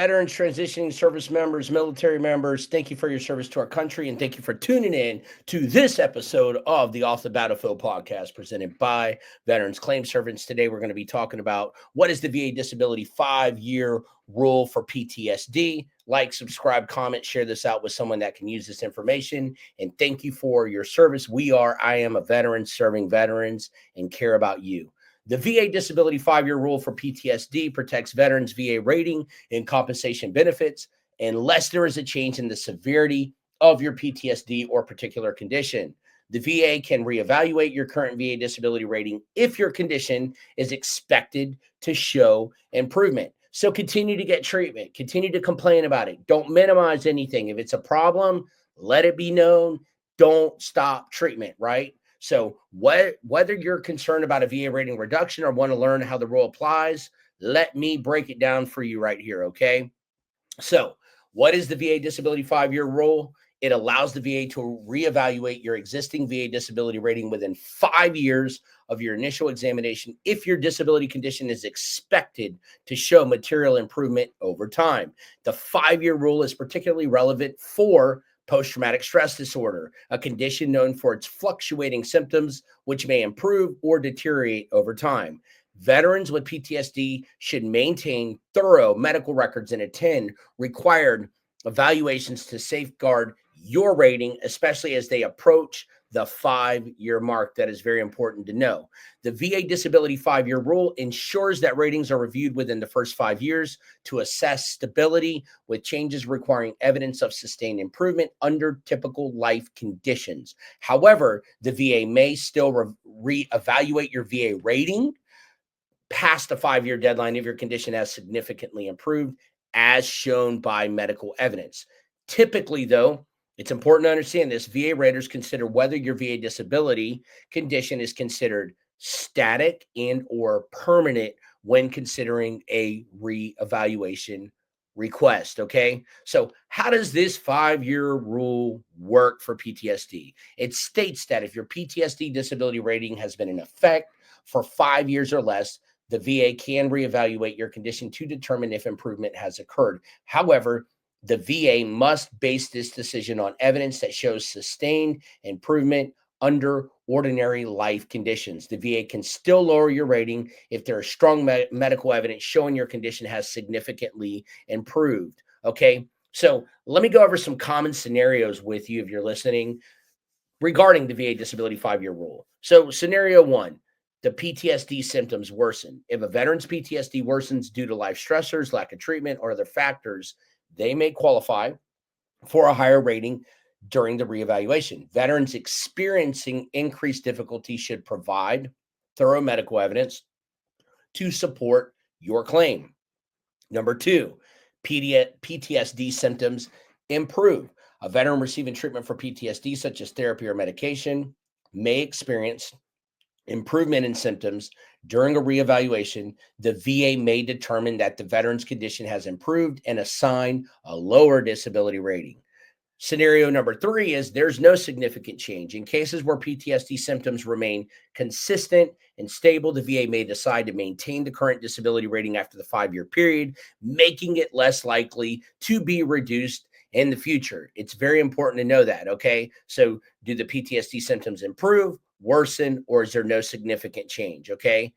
veterans, transitioning service members, military members, thank you for your service to our country, and thank you for tuning in to this episode of the Off the Battlefield podcast presented by Veterans Claim Servants. Today, we're going to be talking about what is the VA disability 5-year rule for PTSD. Like, subscribe, comment, share this out with someone that can use this information. And thank you for your service. I am a veteran serving veterans and care about you. The VA disability 5-year rule for PTSD protects veterans' VA rating and compensation benefits unless there is a change in the severity of your PTSD or particular condition. The VA can reevaluate your current VA disability rating if your condition is expected to show improvement. So continue to get treatment, continue to complain about it. Don't minimize anything. If it's a problem, let it be known. Don't stop treatment, right? So whether you're concerned about a VA rating reduction or want to learn how the rule applies, let me break it down for you right here, okay? So what is the VA disability 5-year rule? It allows the VA to reevaluate your existing VA disability rating within 5 years of your initial examination if your disability condition is expected to show material improvement over time. The 5-year rule is particularly relevant for post-traumatic stress disorder, a condition known for its fluctuating symptoms, which may improve or deteriorate over time. Veterans with PTSD should maintain thorough medical records and attend required evaluations to safeguard your rating, especially as they approach the 5-year mark. That is very important to know. The VA disability 5-year rule ensures that ratings are reviewed within the first 5 years to assess stability, with changes requiring evidence of sustained improvement under typical life conditions. However, the VA may still reevaluate your VA rating past the 5-year deadline if your condition has significantly improved, as shown by medical evidence. Typically, though, it's important to understand this. VA raters consider whether your VA disability condition is considered static and or permanent when considering a reevaluation request, okay? So how does this 5-year rule work for PTSD? It states that if your PTSD disability rating has been in effect for 5 years or less, the VA can reevaluate your condition to determine if improvement has occurred. However, the VA must base this decision on evidence that shows sustained improvement under ordinary life conditions. The VA can still lower your rating if there is strong medical evidence showing your condition has significantly improved. Okay, so let me go over some common scenarios with you if you're listening regarding the VA disability 5-year rule. So scenario one, the PTSD symptoms worsen. If a veteran's PTSD worsens due to life stressors, lack of treatment, or other factors, they may qualify for a higher rating during the reevaluation. Veterans experiencing increased difficulty should provide thorough medical evidence to support your claim. Number two, PTSD symptoms improve. A veteran receiving treatment for PTSD, such as therapy or medication, may experience improvement in symptoms during a reevaluation. The VA may determine that the veteran's condition has improved and assign a lower disability rating. Scenario number three is there's no significant change. In cases where PTSD symptoms remain consistent and stable, the VA may decide to maintain the current disability rating after the 5-year period, making it less likely to be reduced in the future. It's very important to know that, okay? So do the PTSD symptoms improve, worsen, or is there no significant change, okay?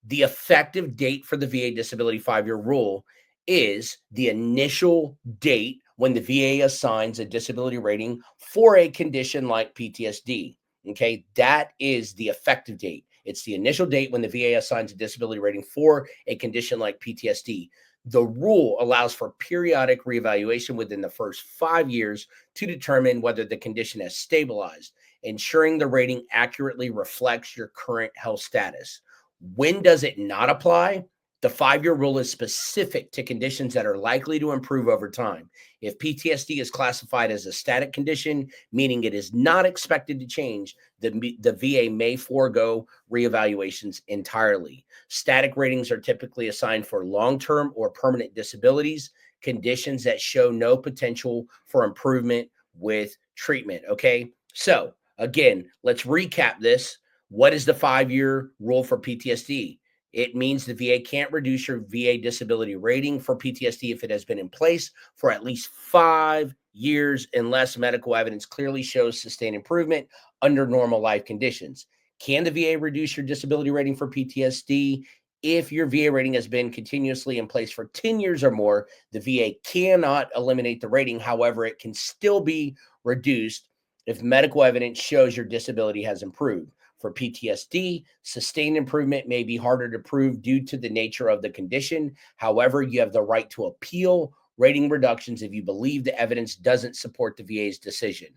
The effective date for the VA disability 5-year rule is the initial date when the VA assigns a disability rating for a condition like PTSD, okay? That is the effective date. It's the initial date when the VA assigns a disability rating for a condition like PTSD. The rule allows for periodic reevaluation within the first 5 years to determine whether the condition has stabilized, ensuring the rating accurately reflects your current health status. When does it not apply? The 5-year rule is specific to conditions that are likely to improve over time. If PTSD is classified as a static condition, meaning it is not expected to change, the VA may forego reevaluations entirely. Static ratings are typically assigned for long-term or permanent disabilities, conditions that show no potential for improvement with treatment, okay? So again, let's recap this. What is the 5-year rule for PTSD? It means the VA can't reduce your VA disability rating for PTSD if it has been in place for at least 5 years unless medical evidence clearly shows sustained improvement under normal life conditions. Can the VA reduce your disability rating for PTSD? If your VA rating has been continuously in place for 10 years or more, the VA cannot eliminate the rating. However, it can still be reduced if medical evidence shows your disability has improved. For PTSD, sustained improvement may be harder to prove due to the nature of the condition. However, you have the right to appeal rating reductions if you believe the evidence doesn't support the VA's decision.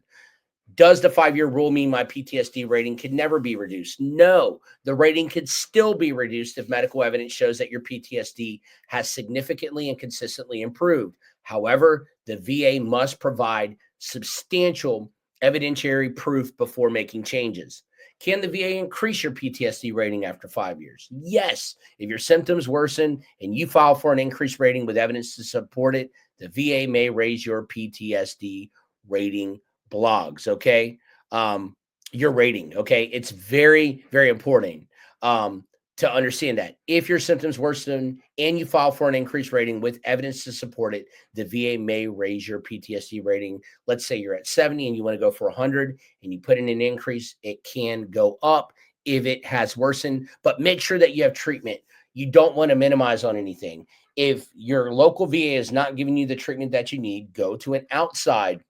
Does the 5-year rule mean my PTSD rating could never be reduced? No, the rating could still be reduced if medical evidence shows that your PTSD has significantly and consistently improved. However, the VA must provide substantial evidentiary proof before making changes. Can the VA increase your PTSD rating after 5 years? Yes. If your symptoms worsen and you file for an increased rating with evidence to support it, the VA may raise your PTSD rating blogs. Okay. Um, your rating. Okay. It's very, very important um, to understand that if your symptoms worsen and you file for an increased rating with evidence to support it, the VA may raise your PTSD rating. Let's say you're at 70 and you want to go for 100 and you put in an increase, it can go up if it has worsened, but make sure that you have treatment. You don't want to minimize on anything. If your local VA is not giving you the treatment that you need, go to an outside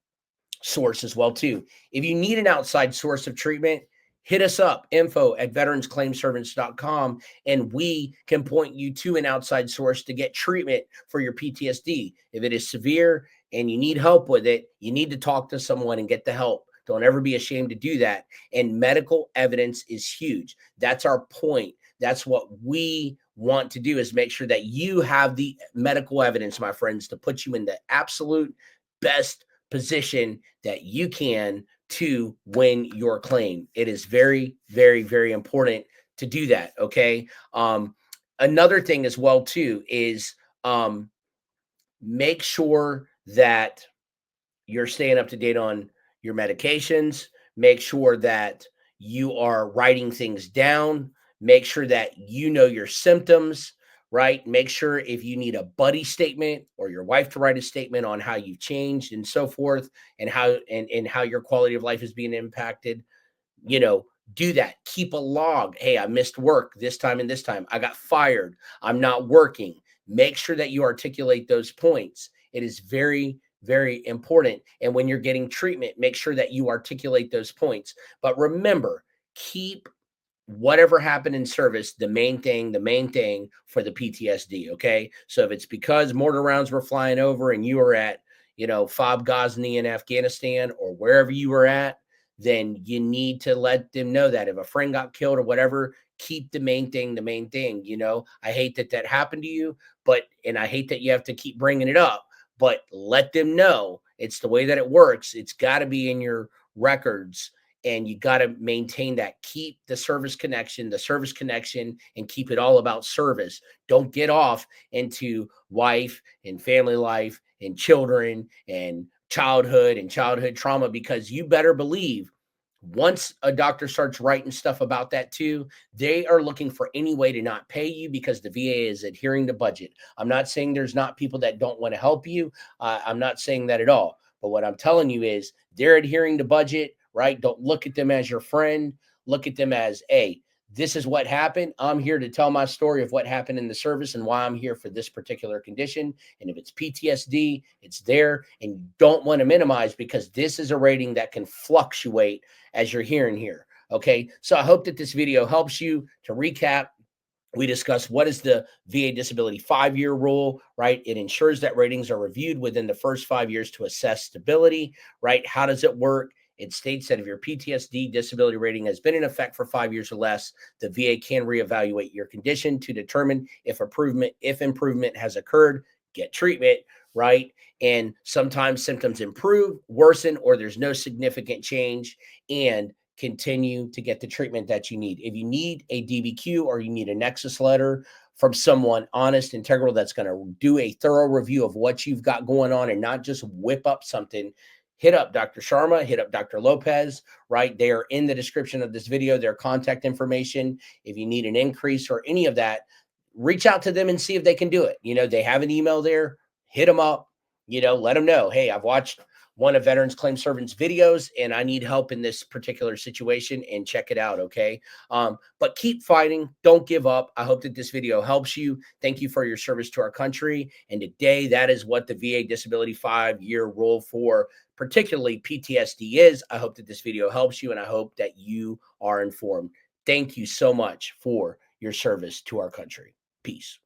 source as well too. If you need an outside source of treatment, hit us up, info@veteransclaimservice.com, and we can point you to an outside source to get treatment for your PTSD. If it is severe and you need help with it, you need to talk to someone and get the help. Don't ever be ashamed to do that. And medical evidence is huge. That's our point. That's what we want to do, is make sure that you have the medical evidence, my friends, to put you in the absolute best position that you can to win your claim. It is very, very, very important to do that. Okay. Another thing as well too is make sure that you're staying up to date on your medications. Make sure that you are writing things down. Make sure that you know your symptoms, right? Make sure if you need a buddy statement or your wife to write a statement on how you've changed and so forth, and how your quality of life is being impacted, you know, do that. Keep a log. Hey, I missed work this time and this time. I got fired. I'm not working. Make sure that you articulate those points. It is very, very important. And when you're getting treatment, make sure that you articulate those points. But remember, keep whatever happened in service the main thing for the PTSD. Okay. So if it's because mortar rounds were flying over and you were at, Fob Ghazni in Afghanistan or wherever you were at, then you need to let them know that if a friend got killed or whatever, keep the main thing the main thing. I hate that that happened to you, and I hate that you have to keep bringing it up, but let them know it's the way that it works. It's got to be in your records, and you got to maintain that. Keep the service connection, and keep it all about service. Don't get off into wife and family life and children and childhood trauma, because you better believe once a doctor starts writing stuff about that too, they are looking for any way to not pay you because the VA is adhering to budget. I'm not saying there's not people that don't want to help you. I'm not saying that at all. But what I'm telling you is they're adhering to budget, right? Don't look at them as your friend. Look at them as, hey, this is what happened. I'm here to tell my story of what happened in the service and why I'm here for this particular condition. And if it's PTSD, it's there. And you don't want to minimize, because this is a rating that can fluctuate as you're hearing here. Okay. So I hope that this video helps you. To recap, we discussed what is the VA disability 5-year rule, right? It ensures that ratings are reviewed within the first 5 years to assess stability, right? How does it work? It states that if your PTSD disability rating has been in effect for 5 years or less, the VA can reevaluate your condition to determine if improvement has occurred. Get treatment, right? And sometimes symptoms improve, worsen, or there's no significant change, and continue to get the treatment that you need. If you need a DBQ or you need a Nexus letter from someone honest, integral, that's going to do a thorough review of what you've got going on and not just whip up something, hit up Dr. Sharma, hit up Dr. Lopez, right? They are in the description of this video, their contact information. If you need an increase or any of that, reach out to them and see if they can do it. They have an email there, hit them up, let them know, hey, I've watched one of Veterans Claim Servants videos and I need help in this particular situation, and check it out. Okay. But keep fighting. Don't give up. I hope that this video helps you. Thank you for your service to our country. And today, that is what the VA Disability 5-year rule for particularly PTSD is. I hope that this video helps you, and I hope that you are informed. Thank you so much for your service to our country. Peace.